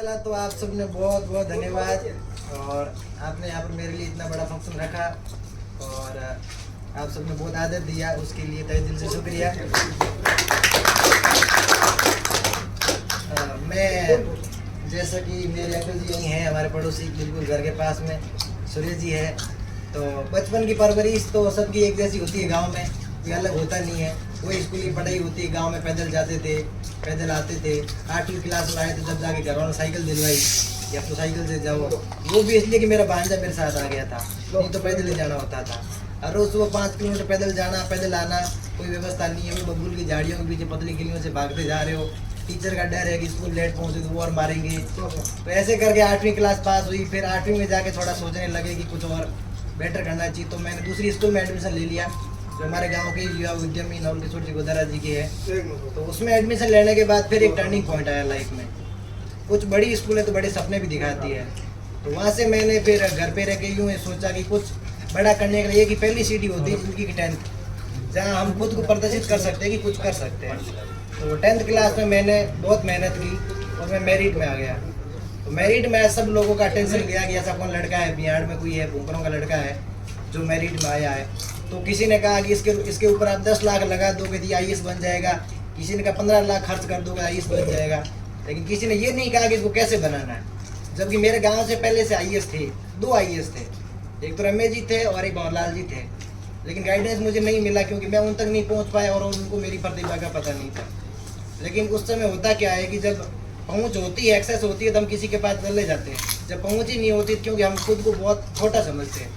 पहला तो आप सबने बहुत बहुत धन्यवाद और आपने यहाँ पर मेरे लिए इतना बड़ा फंक्शन रखा और आप सबने बहुत आदर दिया, उसके लिए तहे दिल से शुक्रिया। मैं जैसा कि मेरे अंकल जी यहीं हैं, हमारे पड़ोसी बिल्कुल घर के पास में सुरेश जी है। तो बचपन की परवरिश तो सबकी एक जैसी होती है गांव में, कोई अलग होता नहीं है। वही स्कूल की पढ़ाई होती है, गांव में पैदल जाते थे, पैदल आते थे। 8वीं क्लास में आए थे जब जाके घर वालों ने साइकिल दिलवाई या तो साइकिल से जाओ, वो भी इसलिए कि मेरा भांजा मेरे साथ आ गया था, नहीं तो पैदल ही जाना होता था। और रोज सुबह 5 किलोमीटर पैदल जाना, पैदल आना, कोई व्यवस्था नहीं है। वो बबूल की झाड़ियों के पीछे पतली गलियों से भागते जा रहे हो, टीचर का डर है कि स्कूल लेट पहुंचे तो वो और मारेंगे। तो ऐसे करके 8वीं क्लास पास हुई। फिर 8वीं में जाके थोड़ा सोचने लगे कि कुछ और बेटर करना चाहिए, तो मैंने दूसरी स्कूल में एडमिशन ले लिया जो हमारे गांव के युवा उद्यमी नवल किशोर जी गोदारा जी की है। तो उसमें एडमिशन लेने के बाद फिर एक टर्निंग पॉइंट आया लाइफ में। कुछ बड़ी स्कूल है तो बड़े सपने भी दिखाती है, तो वहाँ से मैंने फिर घर पे रह के यूँ सोचा कि कुछ बड़ा करने के लिए कि पहली सीढ़ी होती है जिंदगी की 10th, जहाँ हम खुद को प्रदर्शित कर सकते हैं कि कुछ कर सकते हैं। तो 10th क्लास में मैंने बहुत मेहनत की और मैं मेरिट में आ गया। तो मेरिट में सब लोगों का अटेंशन लिया कि ऐसा कौन लड़का है, बिहार में कोई है, भूकरों का लड़का है जो मेरिट में आया है। तो किसी ने कहा कि इसके ऊपर आप 10 लाख लगा दोगे तो IAS बन जाएगा, किसी ने कहा 15 लाख खर्च कर दोगे IAS बन जाएगा, लेकिन किसी ने ये नहीं कहा कि इसको कैसे बनाना है। जबकि मेरे गांव से पहले से IAS थे, 2 IAS थे, एक तो रमेश जी थे और एक भंवरलाल जी थे, लेकिन गाइडेंस मुझे नहीं मिला क्योंकि मैं उन तक नहीं पहुंच पाया और उनको मेरी प्रतिभा का पता नहीं था। लेकिन उस समय होता क्या है कि जब पहुंच होती है, एक्सेस होती है, तो हम किसी के पास चले जाते हैं। जब पहुंच ही नहीं होती क्योंकि हम खुद को बहुत छोटा समझते हैं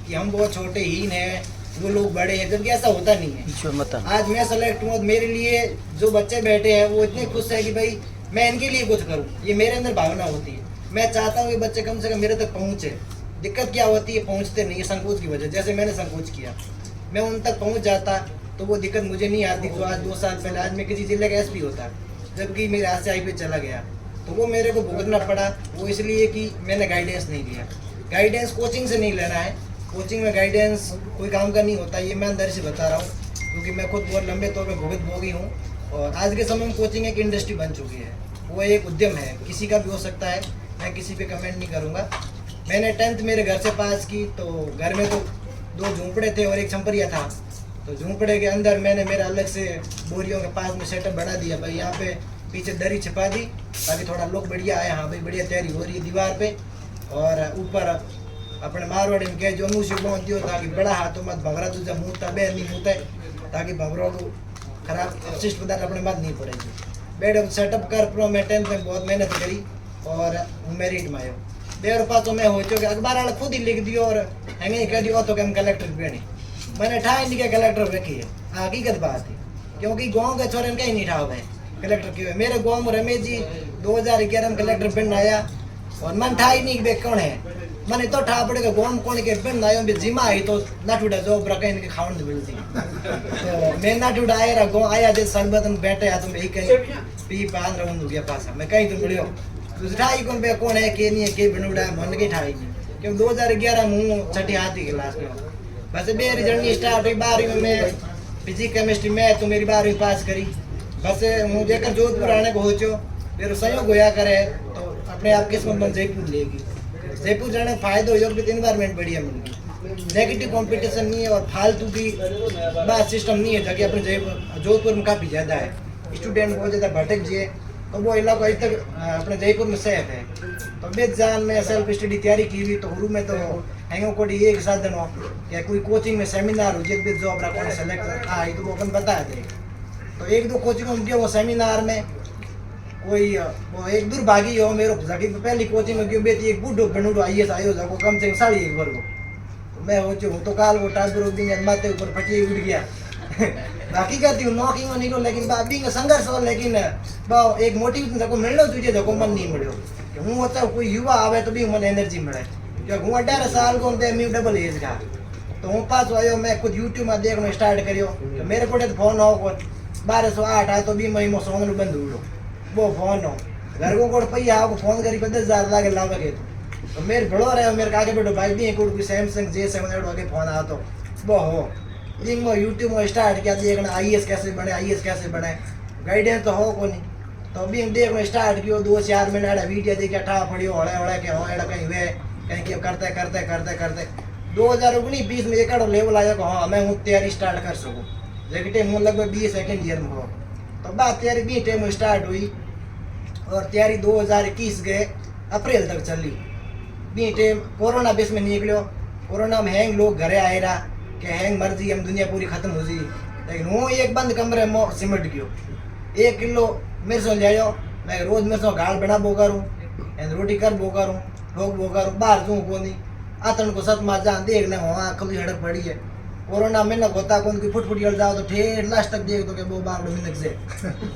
कि हम बहुत छोटे हीन हैं, वो लोग बड़े हैं, जबकि ऐसा होता नहीं है। आज मैं सेलेक्ट हूँ, मेरे लिए जो बच्चे बैठे हैं वो इतने खुश है कि भाई मैं इनके लिए कुछ करूँ, ये मेरे अंदर भावना होती है। मैं चाहता हूँ कि बच्चे कम से कम मेरे तक पहुँचे। दिक्कत क्या होती है, पहुँचते नहीं है संकोच की वजह। जैसे मैंने संकोच किया, मैं उन तक पहुँच जाता तो वो दिक्कत मुझे नहीं आती। जो आज 2 साल पहले आज मैं किसी जिले का SP होता, जबकि मेरे हाथ से IPS चला गया, तो वो मेरे को भुगतना पड़ा। वो इसलिए कि मैंने गाइडेंस नहीं लिया। गाइडेंस कोचिंग से नहीं लेना है, कोचिंग में गाइडेंस कोई काम का नहीं होता, ये मैं अंदर से बता रहा हूँ क्योंकि मैं खुद बहुत लंबे तौर पे भुगत भोगी हूँ। और आज के समय में कोचिंग एक इंडस्ट्री बन चुकी है, वो एक उद्यम है, किसी का भी हो सकता है। मैं किसी पे कमेंट नहीं करूँगा। मैंने 10th मेरे घर से पास की, तो घर में तो 2 झूंपड़े थे और एक छंपरिया था। तो झूंपड़े के अंदर मैंने मेरा अलग से बोरियों के पास में सेटअप बना दिया। भाई यहाँ पे पीछे दरी छिपा दी ताकि थोड़ा लोग बढ़िया आए, हाँ भाई बढ़िया तैयारी हो रही है दीवार पे। और ऊपर अपने मारवाड़ी में कह जो अनुष्य बोल दियो ताकि बड़ा हाथों मत भवरा तुझा मुँहता बे नहीं मुँहता है, ताकि भवरों को खराब अवशिष्ट पदार्थ अपने मत नहीं पड़ेगी। बेड सेटअप कर प्रो मैं 10th में बहुत मेहनत करी और मेरिट में आयो। 1.5 रुपया तो मैं हो चुके अखबार वाला खुद ही लिख दियो और हमें कह दियो तो कि हम कलेक्टर बने। मैंने ठाई नहीं क्या कलेक्टर रखी है, हकीकत बात है, क्योंकि गाँव के छोरे कहीं नहीं ठाव है कलेक्टर क्यों है। मेरे गाँव में रमेश जी 2011 में कलेक्टर बन आया और मन ठाई नहीं बे कौन है, मैंने तो ठा पड़ेगा गाँव कौन के बन आयो जिमा आई तो नाटूडा जो ब्रका इनके खावन मिलती। तो मैं नाटूडा आया गाँव आया जैसे सरबत बैठे या तो मैं कहीं पी पान रहा हूँ गया पासा मैं कहीं तो मिलियो ठाई कौन पे कौन है के नहीं है के बनूडा मन के ठाई नहीं, क्योंकि 2011 में 6ठी 8वीं क्लास में बस मेरी जर्नी स्टार्ट हुई। 12वीं में मैं फिजिक्स केमिस्ट्री में तो मेरी 12वीं पास करी। बस मुझे जेकर जोधपुर आने को होचो मेरे संयोग होया करे तो अपने आप किस्मत में जयपुर लेगी। जयपुर जाने फायदा हो जो इन्वायरमेंट बढ़िया मिल गई, नेगेटिव कंपटीशन नहीं है और फालतू की बात सिस्टम नहीं है, जबकि अपने जोधपुर में काफ़ी ज़्यादा है। स्टूडेंट बहुत ज़्यादा भटक जिए तो वो इलाका अभी तक अपने जयपुर में सेफ है। तो बेजान में सेल्फ स्टडी तैयारी की हुई तो शुरू में तो हैंगो को एक साधन हो या कोई कोचिंग में सेमिनार हो जिस जॉब रखो सेलेक्ट आई तो वो अपन बता दे। तो 1-2 कोचिंग में गया वो सेमिनार में कोई वो एक दुर्भागी हो मेरे जगह पहली कोचिंग में गयो बेटी एक बूढ़ो बनूडो IAS आयो जगो कम से कम 1.5 वर्ग तो मैं हो तो काल वो टाबर दिन माथे ऊपर फटी उड़ गया। बाकी कहती हूँ नौकरी में निकलो लेकिन बाबी का संघर्ष हो, लेकिन बाव एक मोटिव जको मिलो तुझे जको मन नहीं मिलो कि हूँ होता कोई युवा आवे तो भी मन एनर्जी मिले क्योंकि हूँ 18 साल को मैं डबल एज का तो हूँ पास आयो मैं खुद यूट्यूब में देखना स्टार्ट करियो तो मेरे को फोन हो 1208 आ तो भी मैं सॉन्ग बंद उड़ो वो फोन हो घर को कोड पैया आपको फोन करी 50,000 लागे लावे तो मेरे भड़ो रहे मेरे आगे बैठो भाई भी कोई सैमसंग J7 आगे फोन आ तो वो हो यूट्यूब में स्टार्ट किया देखना IAS कैसे बने गाइडेंस तो हो को नहीं तो भी देख में स्टार्ट कियो 2-4 महीना एड़ा वीडियो देखा ठा पड़ियो हड़े हड़े के हो एड़ा कहीं वे कहीं के करते करते करते करते 2019-20 में एकड़ो लेवल आया को हाँ मैं हूँ तैयारी स्टार्ट कर सकूँ जेके टाइम हूँ लगभग 20 सेकंड ईयर में हो तो बात तैयारी बी टाइम स्टार्ट हुई और तैयारी 2021 गए अप्रैल तक चली बी टाइम कोरोना बेस में निकलो कोरोना में हैंग लोग घरे आए रहा कि हैंग मर्जी हम दुनिया पूरी खत्म हो जी लेकिन हूँ एक बंद कमरे में सिमट गयो 1 किलो मिर्च ले आयो मैं रोज मिर्चों गाल बना बो करूँ रोटी कर बो करूँ लोग बो करूँ बाहर जूँ को नहीं आतन को सत मार जा देख ले वहाँ कभी हड़क पड़ी है कोरोना में न होता कौन की फुट फुट जाओ तो ठेर लास्ट तक देख तो के वो बाग मिनट से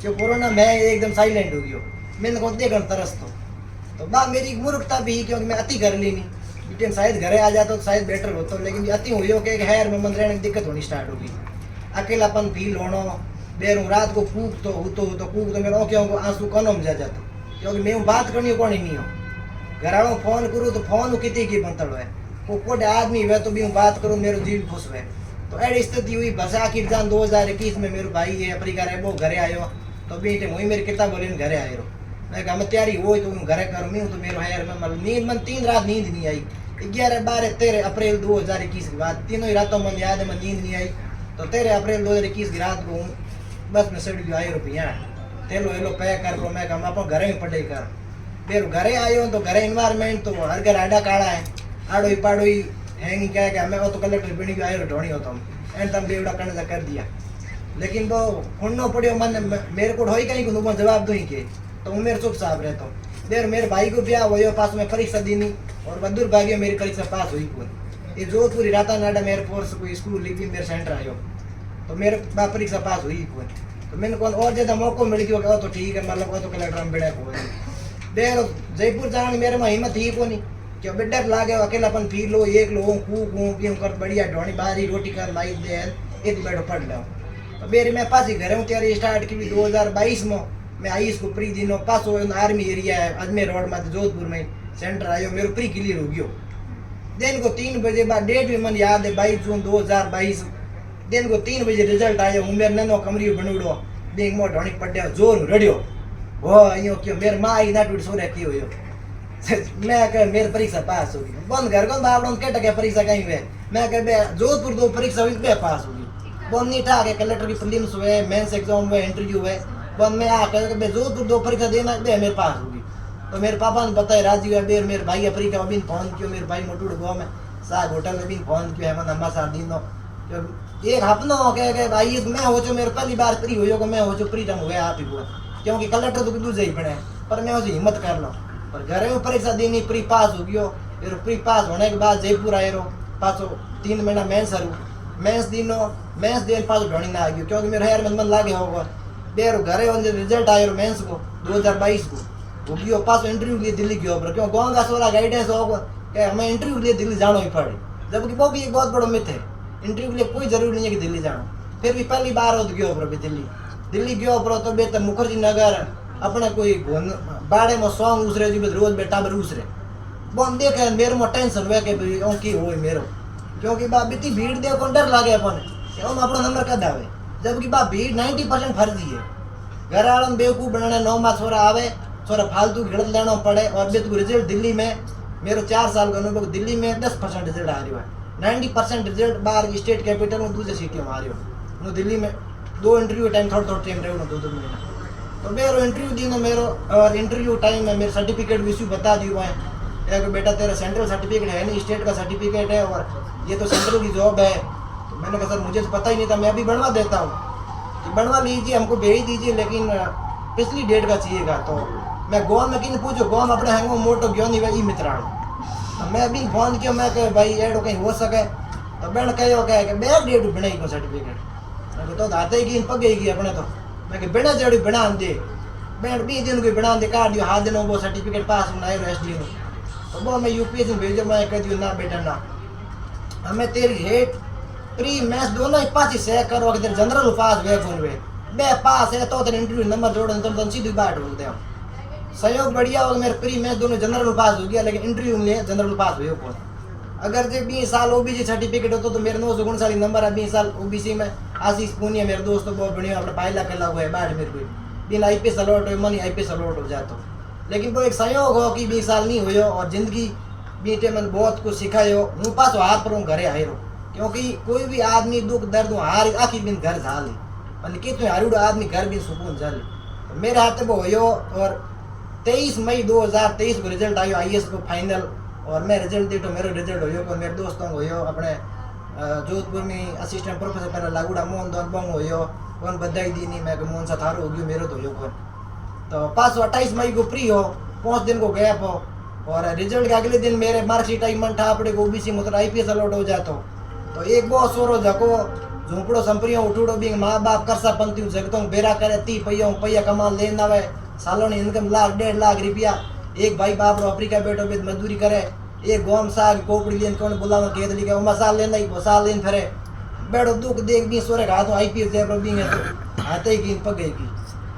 जो कोरोना में एकदम साइलेंट हो गयो मैंने को देखना तरस तो बा मेरी मूर्खता भी क्योंकि मैं अति कर ली नहीं टाइम शायद घरे आ जाता तो शायद बेटर होता लेकिन अति हुई हो के हैर में मन रहने की दिक्कत होनी स्टार्ट होगी अकेलापन फील होना बेरू रात को कूक तो कूक तो मेरा क्यों आंसू कनम जा जाता क्योंकि मैं बात करनी कौन ही नहीं हो घर वालों फोन करूँ तो फोन कितनी की बनतड़ है वो कोई आदमी हुए तो भी हूँ बात करूँ मेरे जीव खुश हुए तो ऐसी स्थिति हुई बस आखिर जान 2021 में मेरे भाई है अफ्रीका रहे वो घरे आयो तो बेटे वही मेरी किताब बोले घरे आए रो मैं कहा मैं तैयारी हो तो घरे करूँ मैं तो मेरे है मैं नींद मन 3 रात नींद नहीं आई 11, 12, 13 अप्रैल 2021 की बात तीनों ही रातों मन याद है मैं नींद नहीं आई तो 13 अप्रैल 2021 की रात को बस में सड़ गयो आई रुपया तेलो एलो पैक कर लो मैं कहा आप घरे में पढ़ाई कर फिर घरे आयो तो घरे इन्वायरमेंट तो हर घर आडा काड़ा है आड़ो ही पाड़ो ही हैंग क्या है कि मैं तो कलेक्टर बनी गयो आयो ढोनी होता हूँ एंड तम बेवड़ा करने कर दिया लेकिन वो खुन्नो पड़ियो मन मेरे को ढोई कहीं को जवाब दूँ के तो मैं मेरे चुपचाप रहता हूँ फिर मेरे भाई को ब्याह हुआ पास में परीक्षा देनी और बदुर भाग्य मेरी परीक्षा पास हुई कौन ये जोधपुरी राता नाडा मेरे फोर्स को स्कूल लिखी मेरे सेंटर आयो तो मेरे परीक्षा पास हुई कौन तो मैंने कौन और ज़्यादा मौका मिल गया तो ठीक है मतलब वो तो कलेक्टर में बेड़ा को देर जयपुर जाने मेरे में हिम्मत ही को नहीं क्या बेडर लागे अकेलापन फील लो एक लो कूक पीऊँ कर बढ़िया ढोनी बारी रोटी कर लाई दे ये तो बैठो पढ़ लो तो मेरी मैं पास ही घर हूँ तैयारी स्टार्ट की 2022 में मैं आई इसको प्री दिनों पास हो आर्मी एरिया है अजमेर रोड में जोधपुर में सेंटर आयो मेरे प्री क्लियर हो गयो दिन को 3 बजे बाद डेट भी मन याद है 22 जून 2022 दिन को 3 बजे रिजल्ट आयो हूँ मेरे ननो कमरियो बनूड़ो बैंक में ढोनी पड्या जोर रड़ियो वो यो क्यों मेरे माँ ही ना टूट सो रहती हो मैं कह मेरी परीक्षा पास होगी बंद घर को बावड़ों के टके परीक्षा कहीं हुए मैं कह जोधपुर 2 परीक्षा हुई बे पास होगी बंद नहीं था कलेक्टर की फिल्म्स हुए मेंस एग्जाम हुए इंटरव्यू हुए बंद में आकर जोधपुर 2 परीक्षा देना बे मेरे पास होगी तो मेरे पापा ने बताया राजी हुआ मेरे भाई अफ्रीका में भी फोन किया मेरे भाई मोटूड़ गाँव में साग होटल में भी फोन किया है अम्मा साथ दिन एक हफ्ता हो गया भाई मैं हो जो मेरे पहली बार फ्री हो मैं हो जो फ्री टाइम हुआ आप ही हुआ क्योंकि कलेक्टर तो दूसरे ही पड़े पर मैं उसे हिम्मत कर लो पर घर में परीक्षा देनी प्री पास हो गयो फिर प्री पास होने के बाद जयपुर आए रो पाँचों 3 महीना मेंस हरू मेंस दिनों मेंस दिन पास ढोनी ना आ गयो क्योंकि मेरे हेयर में मन लागे होगा बेरो घरे रिजल्ट आए रो मेंस को 2022 को हो गयो पास इंटरव्यू लिए दिल्ली गयो क्यों गाँव का सोरा गाइडेंस होगा कि हमें इंटरव्यू लिए दिल्ली जाना ही पड़े जबकि वो भी एक बहुत बड़ा मिथ है इंटरव्यू के लिए कोई जरूरी नहीं है कि दिल्ली जाना फिर भी पहली बार हो तो गयो पर दिल्ली गयो पर तो बेहतर मुखर्जी नगर अपने कोई बाड़े में सॉन्ग उसरे जी रोज बेटा बर उसरे बन देखे मेरे में टेंशन हुए कि भाई की हो मेरो क्योंकि बा इतनी भीड़ दे को डर लागे अपन हम अपना नंबर कद आवे जबकि बा भीड़ 90% फर्जी है घर वालों बेवकूफ़ बनाने 9 माह छोरा आवे छोरा फालतू गिड़त लेना पड़े और बेतु रिजल्ट दिल्ली में मेरो 4 साल का अनुभव दिल्ली में 10% रिजल्ट आ रहा है 90% रिजल्ट बाहर स्टेट कैपिटल में दूसरी सिटी में आ रही हो दिल्ली में 2 इंटरव्यू टाइम थोड़ा टाइम रहे 2 महीना तो मेरे इंटरव्यू दी मेरे और इंटरव्यू टाइम में मेरे सर्टिफिकेट इशू बता दिया है कि बेटा तेरा सेंट्रल सर्टिफिकेट है नहीं स्टेट का सर्टिफिकेट है और ये तो सेंट्रल की जॉब है तो मैंने कहा सर मुझे तो पता ही नहीं था मैं अभी बनवा देता हूँ कि बनवा लीजिए हमको भेज दीजिए लेकिन पिछली डेट का चाहिएगा तो मैं गाँव में किन पूछो गाँव में अपने हैंगो मोटो क्यों नहीं भाई मित्राण मैं अभी फोन किया मैं कह भाई एडो कहीं हो सके तो बहन कहो क्या कि बैग डेट बनाई को सर्टिफिकेट मैं तो आते ही पगेगी अपने तो मैं बिना जड़ी बना दे बैंड 20 दिन को बना दे काट दियो हाथ दिनों वो सर्टिफिकेट पास होना है एस डी तो वो मैं यूपीएससी भेजो मैं कह दियो ना बेटा ना हमें तेरी हेट प्री मैच दोनों ही पास ही से करो अगर जनरल पास वे फोन वे बे पास है तो तेरे इंटरव्यू नंबर जोड़ तो सीधी बात बोलते हम सहयोग बढ़िया हो मेरे प्री मैच दोनों जनरल पास हो गया लेकिन इंटरव्यू में जनरल पास हुए कौन अगर जो 20 साल ओबीसी सर्टिफिकेट होता तो मेरे 959 नंबर है 20 साल ओबीसी में आशीष पूनिया मेरे दोस्त बहुत बढ़िया अपने पायला कला हुआ है बाढ़ मेरे को बिन IPS अलॉट हो मन IPS अलॉट हो जातो। लेकिन वो एक संयोग हो कि 20 साल नहीं हुयो और जिंदगी बीते मन बहुत कुछ सिखायो। हूँ पासो हाथ पर हूँ घरे आयो, क्योंकि कोई भी आदमी दुख दर्द हार आखिर बिन घर झाली पर कितने हारूड़ो आदमी घर बिन सुकून झाली। तो मेरे हाथ वो होयो और 23 मई 2023 को रिजल्ट आयो IAS को फाइनल। और मैं रिजल्ट देखो मेरा रिजल्ट होयो को मेरे दोस्तों को होयो अपने जोधपुर में असिस्टेंट प्रोफेसर पहले लागूड़ा मोहन दौन बंग होयो कौन बधाई दी नहीं मैं मोहन सा थारो हो गयो मेरे तो होयो कौन। तो 28 मई को फ्री हो 5 दिन को गैप हो और रिजल्ट के अगले दिन मेरे मार्कशीट आई मन था अपने को OBC मतलब IPS अलॉट हो जातो। तो एक बहुत सोरो जको झूंपड़ो संपरियों उठूड़ो भी माँ बाप करसा पंती जगतों बेरा करे 30 पैया कमा लेना वे सालों इनकम लाख 1.5 लाख रुपया। एक भाई बाप रो अफ्रीका बैठो बेद मजदूरी करे एक गोम साग कोकड़ी लेन कौन बुलावा खेत लिखे वो मसाल लेना ही मसाल लेन फिरे बैठो दुख देख भी सोरे हाथों IPS दे भी है तो हाथे की पगे की।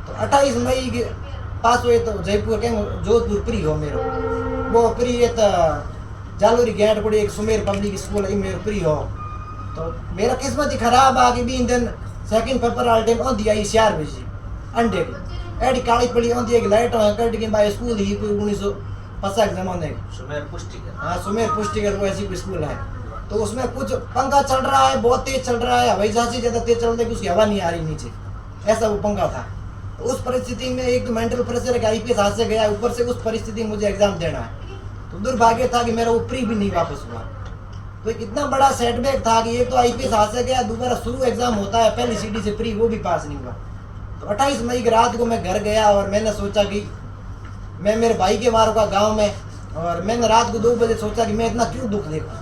तो 28 मई के पास हुए तो जयपुर के जोधपुर प्री हो मेरो वो प्री ये तो जालोरी गेट पड़ी एक सुमेर पब्लिक स्कूल है मेरो प्री हो। तो मेरा किस्मत ही खराब आ गई भी दिन second paper all time on दिया 4 बजे अंडे की एडी काली पड़ी ऑन दिया लाइट है कट के बाय स्कूल ही 1950 जमाने सुमेर पुष्टिकर। हाँ सुमेर पुष्टिकर वो ऐसी कोई स्कूल है। तो उसमें कुछ पंखा चल रहा है बहुत तेज चल रहा है हवाई जहाज से ज्यादा तेज चल रहा है उसकी हवा नहीं आ रही नीचे ऐसा वो पंखा था। तो उस परिस्थिति में एक तो मेंटल प्रेशर है IPS हाथ से गया ऊपर से उस परिस्थिति में मुझे एग्जाम देना है। तो दुर्भाग्य था कि मेरा वो प्री भी नहीं वापस हुआ। तो एक इतना बड़ा सेटबैक था कि एक तो IPS हाथ से गया दोबारा शुरू एग्जाम होता है पहली CD से प्री वो भी पास नहीं हुआ। तो 28 मई की रात को मैं घर गया और मैंने सोचा कि मैं मेरे भाई के मारो का गाँव में और मैंने रात को 2 बजे सोचा कि मैं इतना क्यों दुख देखूँ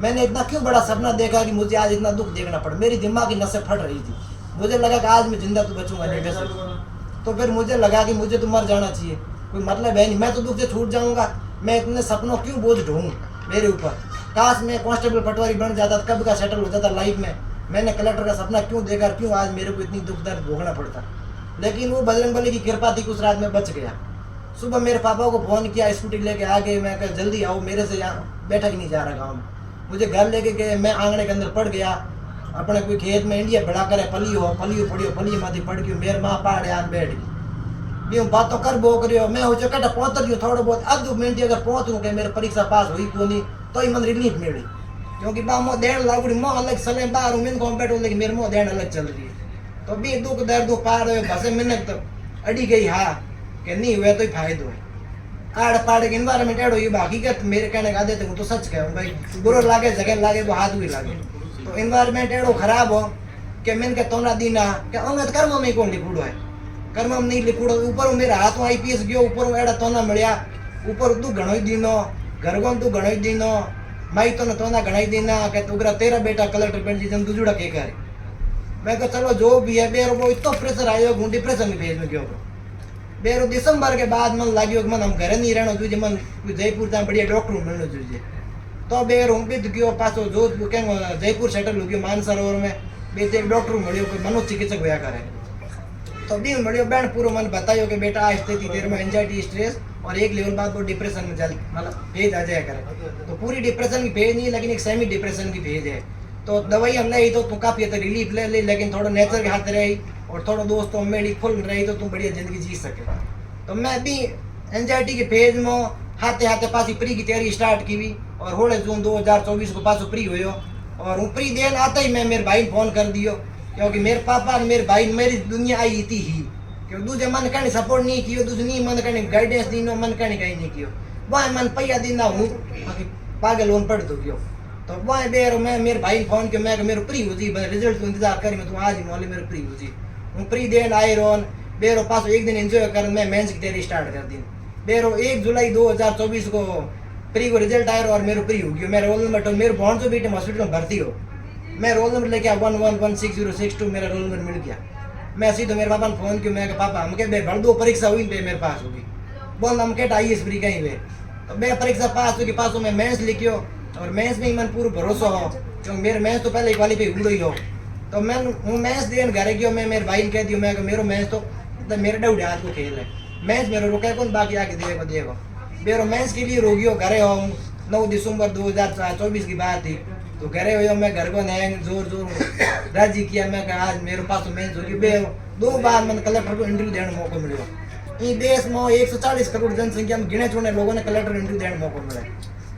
मैंने इतना क्यों बड़ा सपना देखा कि मुझे आज इतना दुख देखना पड़ा। मेरी दिमाग की नसें फट रही थी मुझे लगा कि आज मैं जिंदा तो बचूंगा नहीं वैसे। तो फिर मुझे लगा कि मुझे तो मर जाना चाहिए कोई मतलब है नहीं मैं तो दुख से छूट जाऊंगा मैं इतने सपनों क्यों बोझ ढूंढूं मेरे ऊपर। काश मैं कांस्टेबल पटवारी बन जाता कब का सेटल हो जाता लाइफ में। मैंने कलेक्टर का सपना क्यों देखा क्यों आज मेरे को इतनी दुख दर्द भोगना पड़ता। लेकिन वो बजरंगबली की कृपा थी उस रात में बच गया। सुबह मेरे पापा को फ़ोन किया स्कूटी लेके आ गए मैं कहा जल्दी आओ मेरे से यहाँ बैठा ही नहीं जा रहा गाँव में। मुझे घर लेके गए मैं आंगने के अंदर पड़ गया अपने कोई खेत में इंडिया बड़ा करे पलियो पड़ी माथी पड़ गई मेरे माँ पहाड़ आन बैठ गई भी बातों कर बो करियो मैं हो जो कटा पहुँच रही हूँ थोड़ा बहुत आधो मिनट अगर पहुँचूँ कि मेरे परीक्षा पास हुई को नहीं तो ही मन रिलीफ मिली क्योंकि बा मोह देन लागू मोह अलग चले बाहर मिन को बैठो लेकिन मेरे मोह देन अलग चल रही है। तो भी दुख दर्द पार हुए बसे मिनट तो अड़ी गई हाँ कि नहीं हुआ तो ही फायदो है। आड़ पाड़ के इन्वायरमेंट एडो ये हकीकत मेरे कहने का आदत है तो सच कहूँ भाई बुरा लागे जगह लागे वो हाथ भी लागे। तो इन्वायरमेंट एडो खराब हो कि मैंने के तोना दीना कि अंगत कर्म में कौन लिखूड़ो है कर्म में नहीं लिखूड़ो ऊपर मेरे हाथ में IPS गयो ऊपर एड़ा तोना मिलया ऊपर तू घणो ही दीनो घर को तू घणो ही दीनो माई तो तोना घणा ही दीना कि तुगरा तेरा बेटा कलेक्टर बन जी दूजुड़ा के करे। मैं कहा चलो जो भी है बेरो वो इतना प्रेशर आयो हूँ डिप्रेशन में भेज में गयो बेरो दिसंबर के बाद मन लगे मन हम घर नहीं रहना चाहिए मन जयपुर तक बढ़िया डॉक्टर मिलना चाहिए। तो बेर हूँ भी गयो पासो जोधपुर क्या जयपुर सेटल हो गयो मानसरोवर में बे एक डॉक्टर मिलो कोई मनोचिकित्सक होया करे। तो भी मिलो बैन पूरा मन बतायो कि बेटा आ स्थिति देर में एंजाइटी स्ट्रेस और एक लेवल बाद वो डिप्रेशन में जल मतलब फेज आ जाया करे। तो पूरी डिप्रेशन की फेज नहीं लेकिन एक सेमी डिप्रेशन की फेज है। तो दवाई हम ली तो तू काफ़ी हद तक रिलीफ ले ली लेकिन थोड़ा नेचर के हाथ रही और थोड़ा दोस्तों मेरी फुल रही तो तुम बढ़िया जिंदगी जी सके। तो मैं भी एंजाइटी के फेज में हाथे हाथे पासी प्री की तैयारी स्टार्ट की हुई और होले जून 2024 को पासो प्री हुई और वो प्री देन आता ही मैं मेरे भाई ने फोन कर दियो क्योंकि मेरे पापा ने मेरे भाई मेरी दुनिया आई थी ही क्योंकि दूसरे मन कहीं सपोर्ट नहीं कियो दूसरे नहीं मन कहीं गाइडेंस दीनो मन कहीं कहीं नहीं कियो वह मन पैया दीना हूँ पागल लोन पड़ दो क्यों। तो वह बेर मैं मेरे भाई ने फोन किया मैं मेरे प्री हो जी रिजल्ट को इंतजार करी मैं तुम आज ही मोले मेरे प्री हो जी हूँ प्री देन आए रोन बेरो पासो एक दिन एंजॉय कर मैं मेंस की तैयारी स्टार्ट कर दी बेरो 1 जुलाई 2024 को प्री को रिजल्ट आया और मेरे प्री हो गया। मैं रोल नंबर मेरे बॉन्ड से बेटे हॉस्पिटल में भर्ती हो मैं रोल नंबर लेके 11166062 मेरा रोल नंबर मिल गया। मैं सीधे मेरे पापा ने फोन किया मैं पापा हम के भर दो परीक्षा हुई पे मेरे पास होगी बोल हम के IAS प्री कहीं वे तो मैं परीक्षा पास होगी पास में मेंस लिखियो और मेंस में ही मन पूरा भरोसा हो क्योंकि मेरे मेंस तो पहले क्वालिफाई हो ही हो। तो मैं हूँ मेंस देन घर गयो मैं मेरे भाई ने कह दियो मैं मेरे मेंस तो मेरे डाउट हाथ को खेल है मैच मेरे रुका कौन बाकी आके देखो मेरे मैच के लिए रोगियो घरे हो 9 दिसंबर 2024 की बात थी। तो घरे हो मैं घर को नया जोर जोर राजी किया मैं आज मेरे पास तो मैच होगी बे 2 बार मैंने कलेक्टर को इंटरव्यू देने मौको मिलो। ये देश में 140 करोड़ जनसंख्या में गिने चुने लोगों ने कलेक्टर इंटरव्यू देने मौको मिले,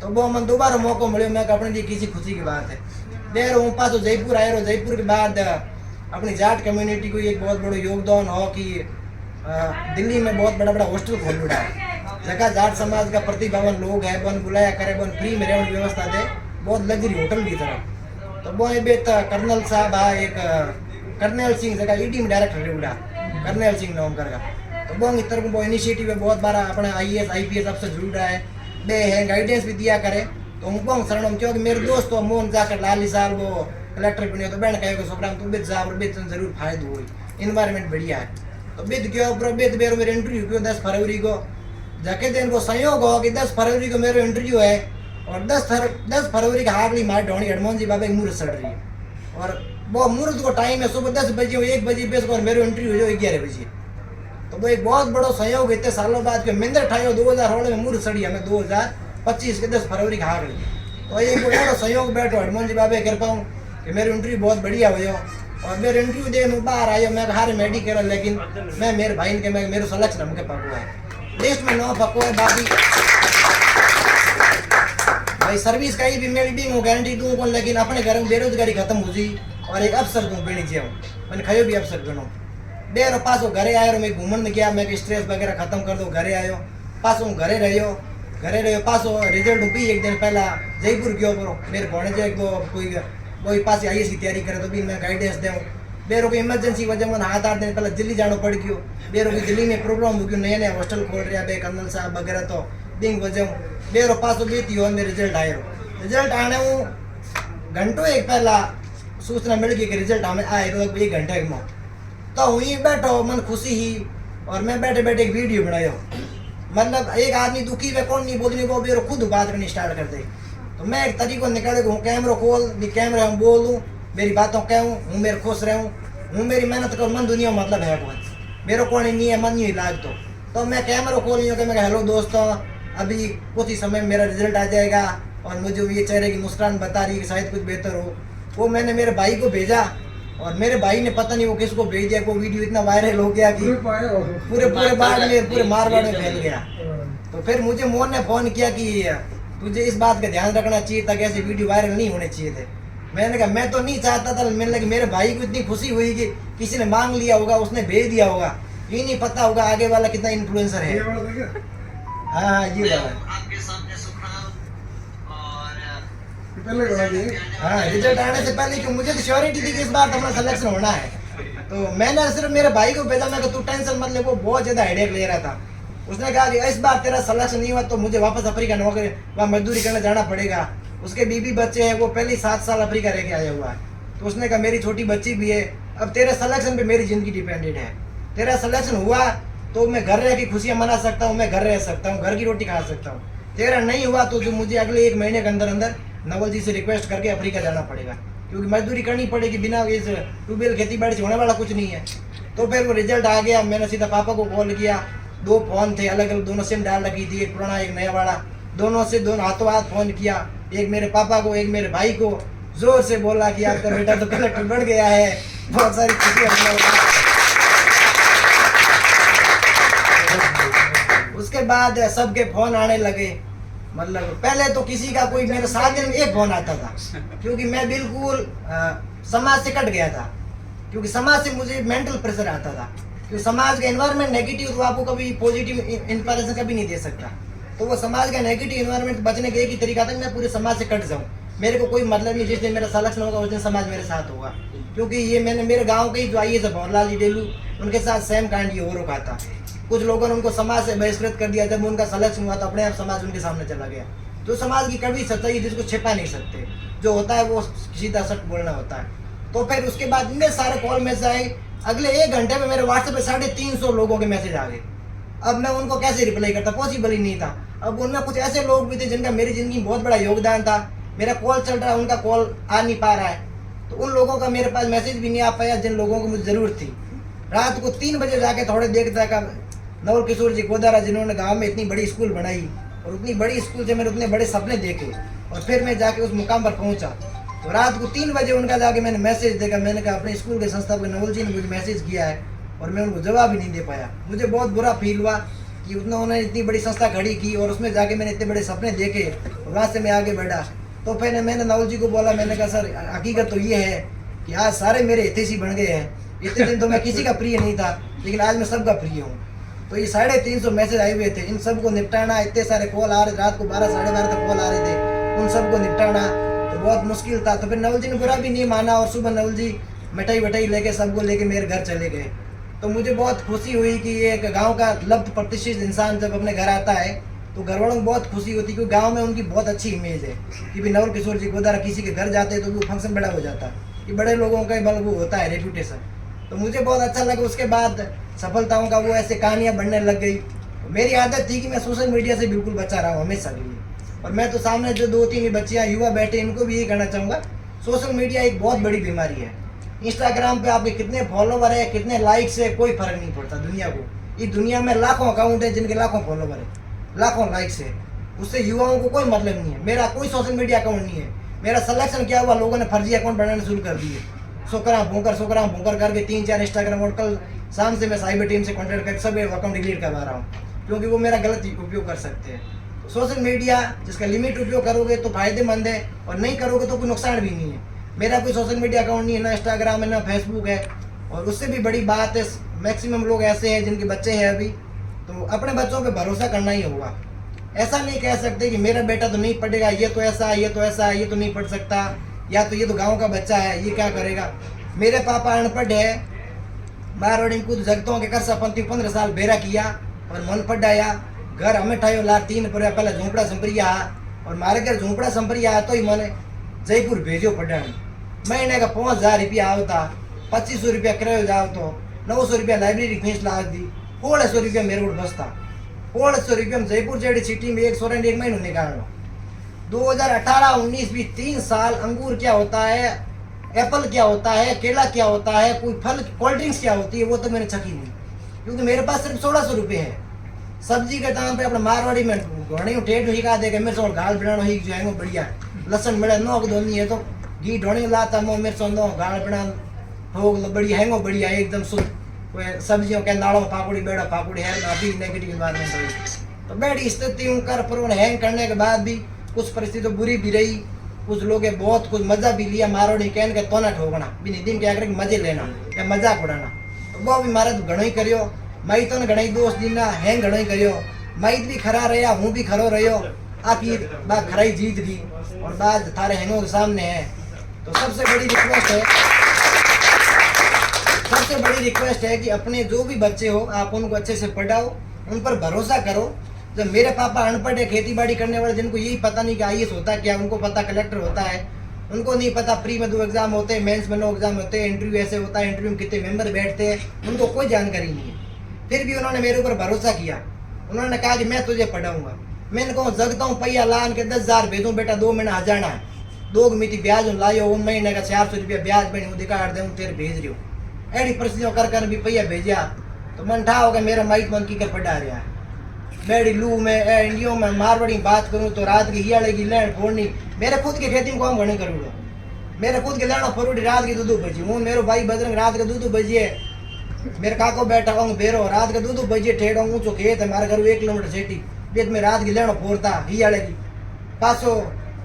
तो वो मन दोबारा मौको मिले। मैं अपने लिए किसी खुशी की बात है। देर हूँ पास जयपुर आए रहो, जयपुर के बाद अपनी जाट कम्युनिटी को एक बहुत बड़ा योगदान हो कि दिल्ली में बहुत बड़ा बड़ा हॉस्टल खोल उड़ा है, जगह जाट समाज का प्रतिभावन लोग है, बन बुलाया करे, बन फ्री में रहने व्यवस्था दे, बहुत लग्जरी होटल की तरफ। तो वो बेत कर्नल साहब है, एक कर्नल सिंह जगह ईडी में डायरेक्टर उड़ा, कर्नल सिंह नाम करगा। तो वो इतर को इनिशिएटिव है बहुत बार अपने IAS IPS अफसर जुड़ रहा है, बे है गाइडेंस भी दिया करे। तो उनको शरण क्योंकि मेरे दोस्त तो मोहन जाकर लाली साल वो कलेक्टर बने, तो बहन कहे सोपराम तू बिद साहब बिद जरूर फायदा हुई, इन्वायरमेंट बढ़िया है। तो बिद क्यों बिद बेरो मेरे इंटरव्यू क्यों 10 फरवरी को जाके दिन को संयोग हो कि 10 फरवरी को मेरा इंटरव्यू है, और 10 फरवरी का हागली मार ढोनी हनुमान जी बाबा की मुहूर्त सड़ रही है, और वो मुहूर्त को टाइम है सुबह 10 बजे 1 बजे बेस और मेरा इंटरव्यू जो 11 बजे। तो वो एक बहुत बड़ा संयोग इतने सालों बाद के मिंदर ठाई 2016 में मुहूर्त सड़ी हमें 2025 के 10 फरवरी का हागली। तो एक बड़ा संयोग बैठो हनुमान जी बाबा कृपा हूँ कि मेरी इंटरव्यू बहुत बढ़िया हो, और मेरे इंटरव्यू दे मैं बाहर आयो, मैं हारे मेडिकल, लेकिन मैं मेरे भाई के मैं मेरे सलेक्शन हमके पको है, देश में न पको है बाकी भाई सर्विस का ही भी मेरी भी मैं गारंटी दूँ कौन, लेकिन अपने घर में बेरोजगारी खत्म हो जी और एक अफसर दूँ बेणी जी मैंने खयो भी अफसर बनो। देर पास घरे आयो, मैं घूमन गया, मैं स्ट्रेस वगैरह खत्म कर दो, घरे आयो पास घरे रहो पास रिजल्ट भी एक दिन पहला जयपुर गयो करो, मेरे भोने जो कोई पास IAS की तैयारी करे तो भी मैं गाइडेंस दूँ। बेरो को इमरजेंसी वजह में 7-8 दिन पहले दिल्ली जाना पड़ गयो, बेरो की दिल्ली में प्रोग्राम हो गयो, नया नया हॉस्टल खोल रहा बे कर्नल साहब वगैरह, तो दिन वजह बेरो पास बीती हो मेरे रिजल्ट आए, रिजल्ट आने घंटों एक पहला सूचना मिल गई कि रिजल्ट हमें आए तो 1 घंटे में। तो वहीं बैठो मन खुशी ही, और मैं बैठे बैठे एक वीडियो बनाया, मतलब एक आदमी दुखी है कौन नहीं बोलनी वो बेरो खुद बात करनी स्टार्ट कर दे। तो मैं एक तरीको निकाले हूँ कैमरा खोल भी कैमरा हम बोलूँ, मेरी बातों कहूँ, हूँ मेरे खुश रहूँ, हूँ मेरी मेहनत करूँ, मन दुनिया मतलब है कुछ मेरे को नहीं है, मन नहीं लाग। तो मैं कैमरा खोल लिया कि मैं हेलो दोस्तों, अभी कुछ ही समय मेरा रिजल्ट आ जाएगा और मुझे ये चेहरे की मुस्कान बता रही है कि शायद कुछ बेहतर हो। वो मैंने मेरे भाई को भेजा, और मेरे भाई ने पता नहीं वो किसको भेज दिया, वो वीडियो इतना वायरल हो गया कि पूरे बाढ़ में पूरे मारवाड़ में फैल गया। तो फिर मुझे मोहन ने फोन किया कि तुझे इस बात का ध्यान रखना चाहिए था कि ऐसे वीडियो वायरल नहीं होने चाहिए थे। मैंने कहा मैं तो नहीं चाहता था, मैंने लगा मेरे भाई को इतनी खुशी हुई कि किसी ने मांग लिया होगा, उसने भेज दिया होगा, ये नहीं पता होगा आगे वाला कितना इन्फ्लुएंसर है। हाँ ये वाला हाँ रिजल्ट आने से पहले कि मुझे तो श्योरिटी थी कि इस बार तो अपना सिलेक्शन होना है। तो मैंने सिर्फ मेरे भाई को भेजा, मैं तू टेंशन मत ले, वो बहुत ज्यादा हेडेक ले रहा था। उसने कहा कि इस बार तेरा सिलेक्शन नहीं हुआ तो मुझे वापस अफ्रीका नौकरी वहाँ मजदूरी करने जाना पड़ेगा। उसके बीबी बच्चे हैं, वो पहले 7 साल अफ्रीका रह के आया हुआ है। तो उसने कहा मेरी छोटी बच्ची भी है, अब तेरे सिलेक्शन पे मेरी जिंदगी डिपेंडेंट है। तेरा सिलेक्शन हुआ तो मैं घर रह के खुशियाँ मना सकता हूँ, मैं घर रह सकता हूँ, घर की रोटी खा सकता हूँ। तेरा नहीं हुआ तो जो मुझे अगले 1 महीने के अंदर अंदर नवल जी से रिक्वेस्ट करके अफ्रीका जाना पड़ेगा, क्योंकि मजदूरी करनी पड़ेगी, बिना इस ट्यूबवेल खेती बाड़ी से होने वाला कुछ नहीं है। तो फिर वो रिजल्ट आ गया, मैंने सीधा पापा को कॉल किया। 2 फोन थे अलग अलग, दोनों सिम डाल रखी थी, एक पुराना एक नया वाला, दोनों हाथों हाथ फोन किया, एक मेरे पापा को एक मेरे भाई को, जोर से बोला कि आपका बेटा तो कलेक्टर बढ़ गया है, बहुत सारी खुशियाँ। उसके बाद सबके फोन आने लगे, मतलब पहले तो किसी का कोई मेरे 7 दिन में 1 फोन आता था, क्योंकि मैं बिल्कुल समाज से कट गया था, क्योंकि समाज से मुझे मेंटल प्रेशर आता था, क्योंकि समाज का एनवायरनमेंट नेगेटिव तो आपको कभी पॉजिटिव इंस्पिरेशन कभी नहीं दे सकता। तो वो समाज का नेगेटिव एनवायरनमेंट बचने का एक ही तरीका था कि मैं पूरे समाज से कट जाऊँ, मेरे को कोई मतलब नहीं, जिस दिन मेरा सिलेक्शन होगा उस दिन समाज मेरे साथ होगा। क्योंकि ये मैंने मेरे गाँव के ही जो IAS है भंवरलाल जी डेलू, उनके साथ सेम कांड ये हो रखा था। कुछ लोगों ने उनको समाज से बहिष्कृत कर दिया, जब उनका सिलेक्शन हुआ तो अपने आप समाज उनके सामने चला गया। तो समाज की कड़ी सच्चाई है जिसको छिपा नहीं सकते, जो होता है वो सीधा सच बोलना होता है। तो फिर उसके बाद इतने सारे कॉल मैसेज आए, अगले 1 घंटे में मेरे व्हाट्सएप पे 350 लोगों के मैसेज आ गए। अब मैं उनको कैसे रिप्लाई करता, पॉसिबल ही नहीं था। अब उनमें कुछ ऐसे लोग भी थे जिनका मेरी जिंदगी में बहुत बड़ा योगदान था, मेरा कॉल चल रहा है, उनका कॉल आ नहीं पा रहा है, तो उन लोगों का मेरे पास मैसेज भी नहीं आ पाया जिन लोगों को मुझे जरूरत थी। रात को 3 बजे जाके थोड़े देखता का नवल किशोर जी गोदारा, जिन्होंने गांव में इतनी बड़ी स्कूल बनाई और उतनी बड़ी स्कूल से मेरे उतने बड़े सपने देखे, और फिर मैं जाके उस मुकाम पर पहुंचा। तो रात को 3 बजे उनका जाके मैंने मैसेज देखा, मैंने कहा अपने स्कूल के संस्थापक नवल जी ने मुझे मैसेज किया है और मैं उनको जवाब ही नहीं दे पाया। मुझे बहुत बुरा फील हुआ कि उन्होंने इतनी बड़ी संस्था खड़ी की और उसमें जाके मैंने इतने बड़े सपने देखे और वहाँ से मैं आगे बढ़ा। तो फिर मैंने नवल जी को बोला, मैंने कहा सर हकीकत तो ये है कि आज सारे मेरे हितैषी बन गए हैं। इतने दिन तो मैं किसी का प्रिय नहीं था, लेकिन आज मैं सबका प्रिय हूँ। तो ये 350 मैसेज आए हुए थे, इन सबको निपटाना, इतने सारे कॉल आ रहे, रात को 12 साढ़े 12 तक कॉल आ रहे थे, उन सबको निपटाना तो बहुत मुश्किल था। तो फिर नवल जी ने बुरा भी नहीं माना और सुबह नवल जी मिठाई वठाई लेके सबको लेके मेरे घर चले गए। तो मुझे बहुत खुशी हुई कि एक गांव का लब्ध प्रतिष्ठित इंसान जब अपने घर आता है तो घर वालों को बहुत खुशी होती है, क्योंकि गांव में उनकी बहुत अच्छी इमेज है कि भाई नवल किशोर जी गोदारा किसी के घर जाते हैं तो वो फंक्शन बड़ा हो जाता है, कि बड़े लोगों का बल वो होता है रेपुटेशन। तो मुझे बहुत अच्छा लगा। उसके बाद सफलताओं का वो ऐसे कहानियाँ बढ़ने लग गई। मेरी आदत थी कि मैं सोशल मीडिया से बिल्कुल बचा रहा हूँ हमेशा के लिए। और मैं तो सामने जो 2-3 बच्चियाँ युवा बैठे इनको भी यही कहना चाहूँगा, सोशल मीडिया एक बहुत बड़ी बीमारी है। इंस्टाग्राम पे आपके कितने फॉलोवर है, कितने लाइक्स है, कोई फर्क नहीं पड़ता दुनिया को। इस दुनिया में लाखों अकाउंट है जिनके लाखों फॉलोवर है, लाखों लाइक्स है, उससे युवाओं को कोई मतलब नहीं है। मेरा कोई सोशल मीडिया अकाउंट नहीं है। मेरा सिलेक्शन क्या हुआ, लोगों ने फर्जी अकाउंट बनाने शुरू कर दिए, सोकरा भूकर करके 3-4 इंस्टाग्राम। और कल शाम से मैं साइबर टीम से कॉन्टेक्ट करके सब अकाउंट डिलीट करवा रहा हूँ, क्योंकि वो मेरा गलत उपयोग कर सकते हैं। तो सोशल मीडिया जिसका लिमिट उपयोग करोगे तो फायदेमंद है, और नहीं करोगे तो कोई नुकसान भी नहीं है। मेरा कोई सोशल मीडिया अकाउंट नहीं है, ना इंस्टाग्राम है ना फेसबुक है। और उससे भी बड़ी बात है, मैक्सिमम लोग ऐसे हैं जिनके बच्चे हैं अभी, तो अपने बच्चों पे भरोसा करना ही होगा। ऐसा नहीं कह सकते कि मेरा बेटा तो नहीं पढ़ेगा, ये तो ऐसा है, ये तो ऐसा है, ये तो नहीं पढ़ सकता, या तो ये तो गांव का बच्चा है, ये क्या करेगा। मेरे पापा अनपढ़ है, मारवाड़ी कूद जगतों के कर सपंती 15 साल बेरा किया और मन पढ़ाया। घर हमें ठायो ला 3 पर पहले झोंपड़ा संपरिया, और मारे घर झोंपड़ा संपरिया तो ही मैंने जयपुर भेजो पढ़ाने। महीने का 5000 रुपया आवता, 2500 रुपया किराया जाओ, तो 900 रुपया लाइब्रेरी फीस लाग दी, 1600 रुपया मेरे को बसता। 1600 रुपया में जयपुर जैसी सिटी में 100 एक महीने निकालना। 2018-19 भी 3 साल अंगूर क्या होता है, एप्पल क्या होता है, केला क्या होता है, कोई फल कोल्ड ड्रिंक्स क्या होती है, वो तो मैंने चखी नहीं, क्योंकि मेरे पास सिर्फ 1600 रुपये है। सब्जी के दाम पे अपने मारवाड़ी में घोड़ी टेढ़ हिका देगा, मिर्च और गाल बनाना ही जो है बढ़िया, लसन मिले नोक दोनी है तो घी ढोनी लाता मो मिर्च दो गाल बना हो बढ़िया हैंगो बढ़िया एकदम शुद्ध। कोई सब्जियों के नाड़ों फाकुड़ी बेड़ा फाकुड़ी है अभी नेगेटिव इन्वायरमेंट हुई। तो बेड़ी स्थिति कर पर हैंग करने के बाद भी कुछ परिस्थिति तो बुरी भी रही, कुछ लोग बहुत कुछ मजा भी लिया। मारवाड़ी कहन के तो ना ठोकना भी दिन के आकर मजे लेना या मजाक उड़ाना, तो वो भी मारे तो घणो ही करियो। मई तो घणा दोस्त दिन हैंग घणो ही करियो, मई भी खरा रहा, हूँ भी खरो रहो, आखिर बात खराई जीत गई और बात थारे हैंगों के सामने है। तो सबसे बड़ी रिक्वेस्ट है कि अपने जो भी बच्चे हो आप उनको अच्छे से पढ़ाओ, उन पर भरोसा करो। जब मेरे पापा अनपढ़ है, खेती बाड़ी करने वाले, जिनको यही पता नहीं कि IAS होता क्या, उनको पता कलेक्टर होता है, उनको नहीं पता प्री में 2 एग्जाम होते हैं, मेंस में 9 एग्जाम होते हैं, इंटरव्यू ऐसे होता है, इंटरव्यू में कितने मेंबर बैठते हैं, उनको कोई जानकारी नहीं है। फिर भी उन्होंने मेरे ऊपर भरोसा किया, उन्होंने कहा कि मैं तुझे पढ़ाऊंगा। मैंने कहा जगता हूँ पैया लान के 10,000 भेजूँ बेटा, 2 महीना हजाना है, 2 मिति ब्याज लायो, 1 महीने का 400 रुपया ब्याज बनी दिखा दे तेरे भेज रही हूँ। ऐसी परिस्थितियों कर भी पैया भेजा तो मन ठा हो गया मेरा माइक मन की कर पढ़ा रहा है। बेड़ी लू में इंडियो में मारवाड़ी बात करूँ तो रात की हियाड़े की लैंड फोड़नी, मेरे खुद की खेती में काम घने करूँगा, मेरे खुद के लेना फरूटी रात की 2 बजे हूँ, मेरे भाई बजरंग रात के 2 बजे, मेरे काको बैठा हूँ बेरो रात के 2 बजे ठेड़ा हूँ, जो खेत है हमारे घर 1 किलोमीटर सेठी बेत में रात की लेना फोड़ता हियाड़े की पासो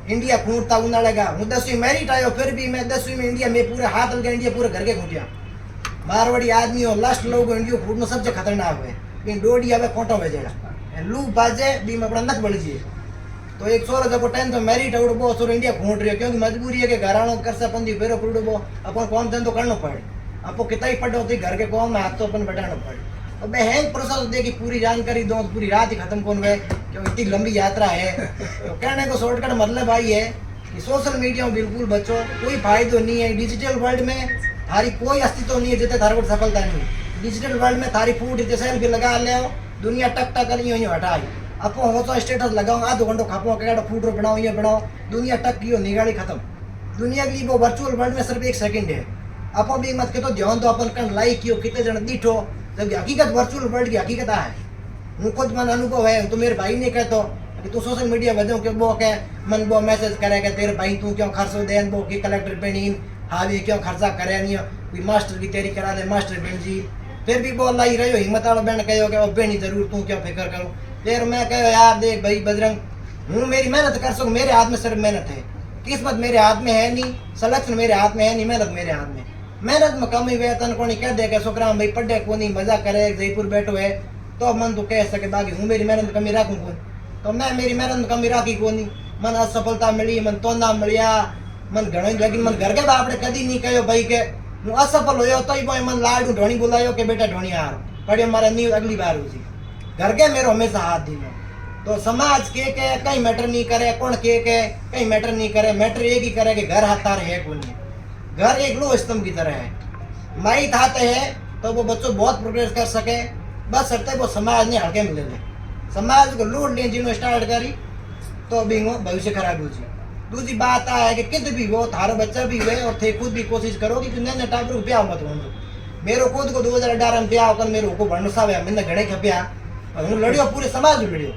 इंडिया खूंटता उनाड़ेगा। हूँ 10वीं मेरिट आयो, फिर भी मैं 10वीं में इंडिया में पूरे हाथ लगा इंडिया पूरे घर के खूंटिया। मारवाड़ी आदमी हो लास्ट लोग इंडिया फूटना सबसे खतरनाक है, डोडी आवे खोटो भेजेगा लू बाजे भी में अपना नक बढ़ जाए। तो एक सोर जब 10th में मेरिट उड़बो सोर इंडिया घूट रही है, क्योंकि मजबूरी है कि घराणों कर से अपन फेरो उड़बो अपन कौन धंधो करना पड़े, आपको कितना ही पढ़ो होती घर के कौन में हाथ तो अपन बैठाना पड़े। तो मैं हैंग प्रोसेस दे की पूरी जानकारी दो पूरी रात ही खत्म कौन हुए, क्योंकि इतनी लंबी यात्रा है। तो कहने को शॉर्टकट मतलब आई है कि सोशल मीडिया में बिल्कुल बचो, कोई फायदो नहीं है। डिजिटल वर्ल्ड में थारी कोई अस्तित्व नहीं है जितने थारे को सफलता नहीं। डिजिटल वर्ल्ड में थारी फूड इतने सेल्फी लगा ले दुनिया टक टक कर यूँ हटाई, आपको हो तो स्टेटस लगाओ आधो घंटो खापो क्या फूड बनाओ ये बनाओ, दुनिया टक की निगाड़ी खत्म। दुनिया के लिए वो वर्चुअल वर्ल्ड में सिर्फ 1 सेकंड है। आप भी मत के तो ध्यान दो अपन कन लाइक कियो कितने जन दीठो, जबकि हकीकत वर्चुअल वर्ल्ड की हकीकत है। हूँ खुद मन अनुभव है, तो मेरे भाई ने कहतो कि तू सोशल मीडिया वजह क्यों वो कह मन वो मैसेज करेगा तेरे भाई तू क्यों खर्चो देन वो कि कलेक्टर पेनीन हावी क्यों खर्चा करे नहीं, कोई मास्टर की तैयारी करा दे मास्टर बन जी, फिर भी बोल लाई रहो हिम्मत वाला बहन कहो कि अबे नहीं जरूर तू क्या फिक्र करो। फिर मैं कहो यार देख भाई बजरंग, हूँ मेरी मेहनत कर सकूँ, मेरे हाथ में सिर्फ मेहनत है, किस्मत मेरे हाथ में है नहीं, सिलेक्शन मेरे हाथ में है नहीं, मेहनत मेरे हाथ में। मेहनत में कमी वेतन को नहीं कह दे के छोकरा भाई पढ़े को नहीं मजा करे जयपुर बैठो है तो मन तो कह सके बाकी हूँ मेरी मेहनत कमी राखूँ कौन। तो मैं मेरी मेहनत कमी राखी को नहीं, मन असफलता मिली, मन तोंदा मिलिया, मन घणो, लेकिन मन घर के बापड़े कदी नहीं कहो भाई के हूँ असफल हो तो ही मन लाडू ढोणी बुलायो के बेटा ढोणी हार पड़े मारा नहीं अगली बार हुई। घर के मेरो हमेशा हाथ दिलो। तो समाज के कहीं मैटर नहीं करे, कौन के कहीं मैटर नहीं करे, मैटर एक ही करे कि घर हाथार है कौन है। घर एक लो स्तंभ की तरह है, माई थाते है तो वो बच्चों बहुत प्रोग्रेस कर सके, बस सकते वो समाज ने हल्के मिले ले, समाज को लूट ले जिन्होंने स्टार्ट करी तो अभी वो भविष्य खराब हो जी। दूसरी बात है कि कित भी वो थारो बच्चा भी हुए और थे खुद भी कोशिश करो कि नए टाइप ब्याह मत हो। मेरो खुद को 2018 में ब्याह होकर मेरे को भंडसा हुआ मैंने घड़े खपिया और हूँ लड़ियो पूरे समाज में लड़ियो।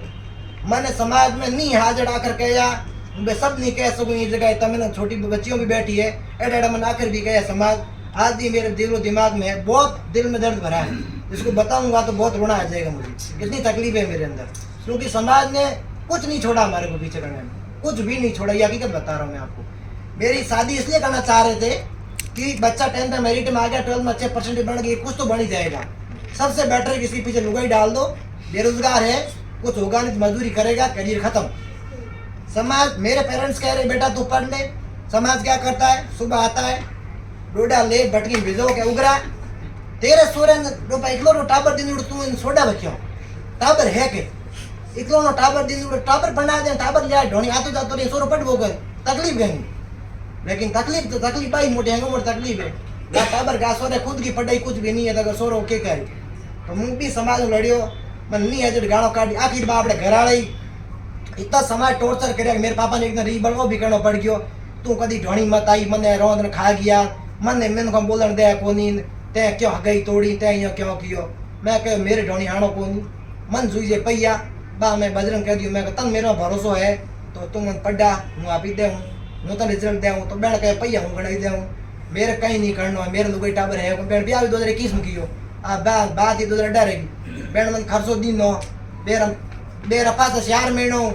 मैंने समाज में नहीं हाजिर आकर कहा मैं सब नहीं कह सकूँ ये जगह तब मैंने छोटी बच्चियों भी बैठी है एडा मैंने आकर भी कहा समाज आज भी मेरे दिलो दिमाग में है, बहुत दिल में दर्द भरा है, इसको बताऊंगा तो बहुत रोना आ जाएगा मुझे, इतनी तकलीफ है मेरे अंदर। क्योंकि समाज ने कुछ नहीं छोड़ा हमारे को पीछे करने में, कुछ भी नहीं छोड़ा, ये हकीकत बता रहा हूँ मैं आपको। मेरी शादी इसलिए करना चाह रहे थे कि बच्चा 10th में मेरिट में आ गया, 12th में अच्छे परसेंटेज बन गई, कुछ तो बन ही जाएगा। सबसे बेटर है किसी पीछे लुगाई डाल दो, बेरोजगार है कुछ होगा नहीं, मजदूरी करेगा, करियर खत्म। समाज मेरे पेरेंट्स कह रहे बेटा तू पढ़ ले, समाज क्या करता है सुबह आता है डोडा ले बटकी भिजो के उगरा तेरे सोरेन रोपा इकलो रो टाबर दिन तू इन सोडा बच्चों टाबर है के इकलो नो टाबर दिन टाबर बना दे टाबर लिया ढोनी आतो जातो रे सोरो पट बोगर तकलीफ गई, लेकिन तकलीफ तो तकलीफ आई मोटे हैंगो मोटे तकलीफ है ना टाबर गा सोरे खुद की पढ़ाई कुछ भी नहीं है अगर सोरो के करे। तो मुंह भी समाज लड़ियो मन नहीं है जो गाड़ो काटी आखिर बाप रे घर आले इतना समाज टॉर्चर करे। मेरे पापा ने एक दिन रीबल भी करना पड़ गयो, तू कदी ढोणी मत आई मने रोंद ने खा गया मने मैंने को बोलन दे कोनी ते क्यों गई तोड़ी ते यो क्यों कियो। मैं कह मेरे ढोणी हाणो कोनी मन जुई जे पैया बा मैं बजरंग कह दियो मैं तन मेरा भरोसो है तो तुम मन पढ़ा हूँ आपी दे हूँ तो रिजल्ट दे तो बहन कह पैया हूँ गणाई दे मेरे कहीं नहीं करना है, मेरे लुगाई टाबर है बहन ब्याह भी 2021 में कियो आ बात ही 2018 रहेगी बहन मन खर्चो दिन नो बेरा पास 4 महीनों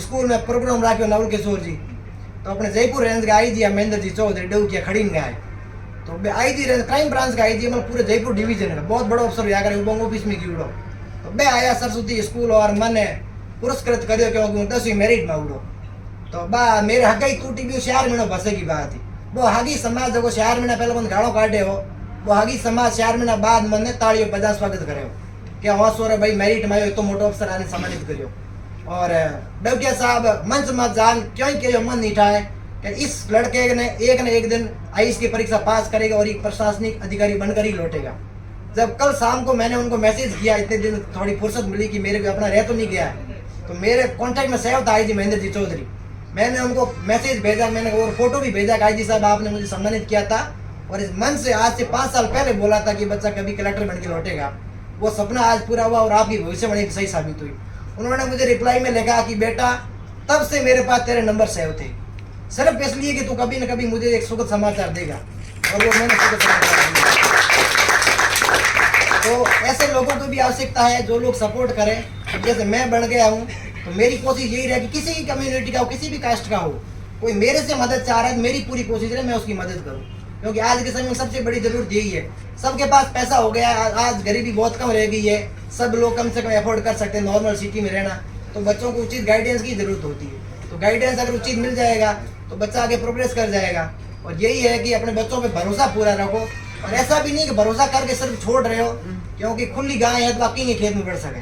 स्कूल में प्रोग्राम राख्यो नवल किशोर जी तो अपने जयपुर रेंज का आई जी महेंद्र जी चौधरी डौकिया खड़ी में आए तो आई जी रेंज क्राइम ब्रांच का आई जी मतलब पूरे जयपुर डिवीजन का बहुत बड़ा अफसर यहाँ कर ऑफिस में की उड़ो तो मैं आया सरस्वती स्कूल और मैंने पुरस्कृत करियो क्योंकि 10वीं मेरिट में उड़ो तो बा मेरे हगाई टूटी भी 4 महीनों बसे की बात थी। वो हागी समाज जो 4 महीना पहले मन गाड़ो काटे हो वो हागी समाज 4 महीना बाद मैंने तालियों बजा स्वागत करे कि हाँ सोरे भाई मेरिट में आयो तो मोटो अफसर आने सम्मानित करियो। और डौकिया साहब मंच मत जान क्यों के मन नहीं उठाए कि इस लड़के ने एक दिन आईएएस की परीक्षा पास करेगा और एक प्रशासनिक अधिकारी बनकर ही लौटेगा। जब कल शाम को मैंने उनको मैसेज किया इतने दिन थोड़ी फुर्सत मिली कि मेरे को अपना रह तो नहीं गया है तो मेरे कॉन्टैक्ट में सेव था आई जी महेंद्र जी चौधरी, मैंने उनको मैसेज भेजा मैंने और फोटो भी भेजा कि आई जी साहब आपने मुझे सम्मानित किया था और इस मन से आज से 5 साल पहले बोला था कि बच्चा कभी कलेक्टर बन के लौटेगा, वो सपना आज पूरा हुआ और आपकी भविष्यवाणी सही साबित हुई। उन्होंने मुझे रिप्लाई में लिखा कि बेटा तब से मेरे पास तेरे नंबर सेव थे सिर्फ इसलिए कि तू कभी न कभी मुझे एक सुखद समाचार देगा और वो मैंने सुखद समाचार दिया। तो ऐसे लोगों को भी आवश्यकता है जो लोग सपोर्ट करें। जैसे मैं बन गया हूँ तो मेरी कोशिश यही रहे कि किसी भी कम्युनिटी का हो किसी भी कास्ट का हो कोई मेरे से मदद चाह रहा है मेरी पूरी कोशिश रहे मैं उसकी मदद करूँ, क्योंकि आज के समय में सबसे बड़ी जरूरत यही है। सबके पास पैसा हो गया, आज गरीबी बहुत कम रह गई है, सब लोग कम से कम अफोर्ड कर सकते हैं नॉर्मल सिटी में रहना, तो बच्चों को उचित गाइडेंस की जरूरत होती है। तो गाइडेंस अगर उचित मिल जाएगा तो बच्चा आगे प्रोग्रेस कर जाएगा। और यही है कि अपने बच्चों पे भरोसा पूरा रखो और ऐसा भी नहीं कि भरोसा करके सिर्फ छोड़ रहे हो, क्योंकि खुली गाय है तो आप के खेत में बढ़ सके।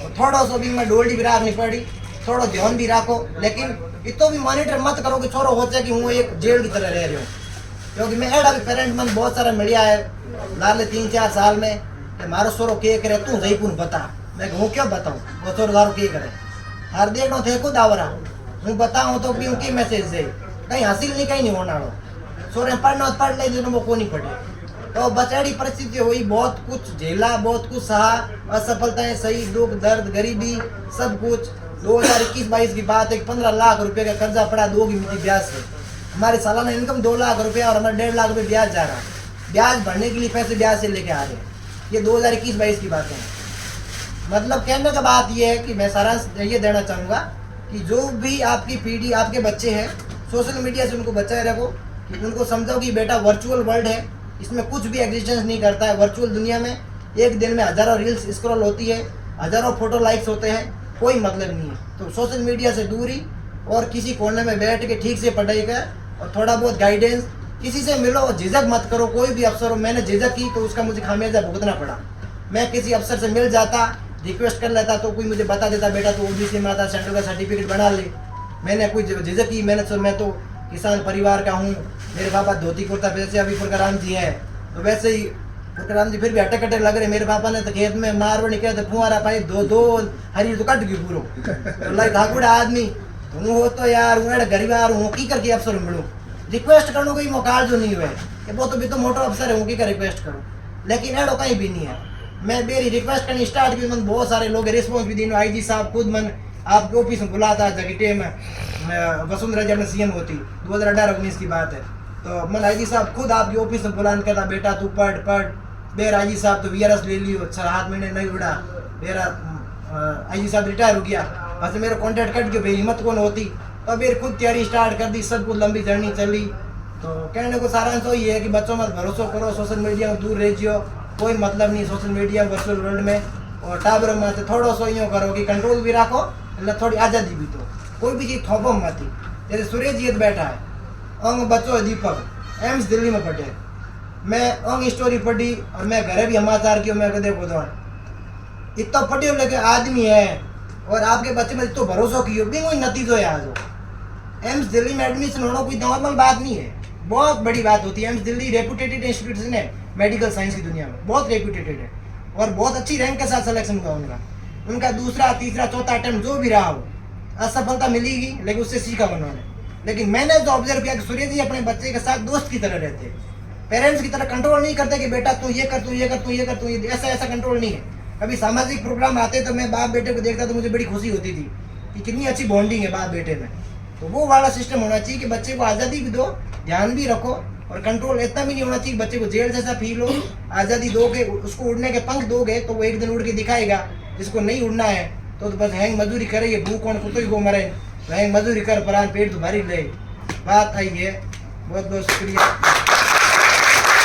और थोड़ा सा भी मैं डोल्डी भी रखनी पड़ी, थोड़ा ध्यान भी रखो, लेकिन इतो भी मॉनिटर मत करो कि छोरो हो जाए कि वो एक जेल की तरह रह रहे हो। क्योंकि मैं एडा भी पेरेंट मन बहुत सारा मिलिया है लाले 3-4 साल में कि मारो सोरो के करे तू जयपुर बता, मैं वो क्यों बताऊँ वो सोरो दारू के करे हर देखो थे खुद आवरा हूँ बताऊँ तो भी उनकी मैसेज दे कहीं हासिल नहीं कहीं नहीं होना सोरे पढ़ना पढ़ ले जो वो को नहीं पढ़े। तो बचाड़ी परिस्थिति हुई, बहुत कुछ झेला, बहुत कुछ सहा, असफलताएं सही, दुख दर्द गरीबी सब कुछ। 2021-22 की बात है, 15 लाख रुपए का कर्जा पड़ा 2 की मिति ब्याज से। हमारी सालाना इनकम 2 लाख रुपया और हमारा 1.5 लाख रुपये ब्याज जा रहा है। ब्याज भरने के लिए पैसे ब्याज से लेके आ रहे हैं। ये 2021-22 की बातें हैं। मतलब कहने का बात ये है कि मैं सारांश ये देना चाहूँगा कि जो भी आपकी पीढ़ी, आपके बच्चे हैं, सोशल मीडिया से उनको बचाए रखो, कि उनको समझाओ कि बेटा वर्चुअल वर्ल्ड है, इसमें कुछ भी एग्जिस्टेंस नहीं करता है। वर्चुअल दुनिया में एक दिन में हज़ारों रील्स स्क्रॉल होती है, हज़ारों फोटो लाइक्स होते हैं, कोई मतलब नहीं है। तो सोशल मीडिया से दूरी, और किसी कोने में बैठ के ठीक से पढ़ाई कर, और थोड़ा बहुत गाइडेंस, किसी से मिलो, झिझक मत करो। कोई भी अफसर हो, मैंने झिझक की तो उसका मुझे खामियाजा भुगतना पड़ा। मैं किसी अफसर से मिल जाता, रिक्वेस्ट कर लेता, तो कोई मुझे बता देता बेटा तो ओबीसी में आता, सेंट्रल का सर्टिफिकेट बना ले। मैंने कोई झिझक की, मैं तो किसान परिवार का हूँ, मेरे पापा धोती कुर्ता, वैसे अभी पुरकाराम जी है तो वैसे ही पुरकाराम जी फिर भी अटक लग रहे। मेरे पापा ने तो खेत में मारवाड़ी कहते फुहारा पाई दो हरी तो कट गई पूरो तो लाइक धाकुड़ा आदमी हूँ हो तो यार हूँ गरीबार हूँ की करके अफसर मिलूँ, रिक्वेस्ट करूँ कोई मौका जो नहीं हुए कि वो तो भी तो मोटो अफसर है, हूँ की का रिक्वेस्ट करूँ, लेकिन एडो कहीं भी नहीं है। मैं मेरी रिक्वेस्ट करनी स्टार्ट की, मन बहुत सारे लोग रिस्पॉन्स भी दी। आई जी साहब खुद मन आपके ऑफिस में बुलाता जगटे में वसुंधरा जब सीएम होती 2018-19 की बात है, तो मन आई जी साहब खुद आपके ऑफिस में बुलान कहता बेटा तू पढ़ बेर आई जी साहब तो वीआरएस ले लियो, 7 महीने नहीं उड़ा, मेरा आई जी साहब रिटायर हो गया, बस मेरा कॉन्टेक्ट कट गया, हिम्मत कौन होती, तो फिर खुद तैयारी स्टार्ट कर दी, सब कुछ लंबी जर्नी चली। तो कहने को सारांश तो ये है कि बच्चों मत भरोसा करो, सोशल मीडिया में दूर रह जियो, कोई मतलब नहीं सोशल मीडिया वर्चुअल वर्ल्ड में। और टाबर में थोड़ा सो यूँ करो कि कंट्रोल भी रखो, मतलब थोड़ी आज़ादी भी दो, कोई भी चीज़ थोपो मत। जैसे सूर्य जी बैठा है, अंग बच्चों है दीपक, एम्स दिल्ली में पढ़े, मैं अंग स्टोरी पढ़ी और मैं घरे भी समाचार किया, मैं देखो तो इतना पढ़ियो लेके आदमी है और आपके बच्चे में इतना भरोसा कियो भी कोई नतीजो है। आज एम्स दिल्ली में एडमिशन होना कोई नॉर्मल बात नहीं है, बहुत बड़ी बात होती है। एम्स दिल्ली रेपुटेटेड इंस्टीट्यूशन है मेडिकल साइंस की दुनिया में, बहुत रेपुटेटेड है और बहुत अच्छी रैंक के साथ सिलेक्शन हुआ उनका दूसरा तीसरा चौथा अटेम्प्ट जो भी रहा हो, असफलता मिलेगी लेकिन उससे सीखा उन्होंने। लेकिन मैंने जो ऑब्जर्व किया कि सूर्य जी अपने बच्चे के साथ दोस्त की तरह रहते हैं, पेरेंट्स की तरह कंट्रोल नहीं करते कि बेटा तू ये कर तू ये कर तू ये कर तू ये, ऐसा कंट्रोल नहीं है। कभी सामाजिक प्रोग्राम आते तो मैं बाप बेटे को देखता तो मुझे बड़ी खुशी होती थी कि कितनी अच्छी बॉन्डिंग है बाप बेटे में। तो वो वाला सिस्टम होना चाहिए कि बच्चे को आज़ादी भी दो, ध्यान भी रखो, और कंट्रोल इतना भी नहीं होना चाहिए बच्चे को जेल जैसा फील हो। आज़ादी दोगे, उसको उड़ने के पंख दोगे तो वो एक दिन उड़ के दिखाएगा। जिसको नहीं उड़ना है तो बस हैंग मजदूरी करे, भूख कौन कुत्ते को मरे, हैंग मजदूरी कर, परान पेट तो भारी ले। बात आई है। बहुत बहुत शुक्रिया।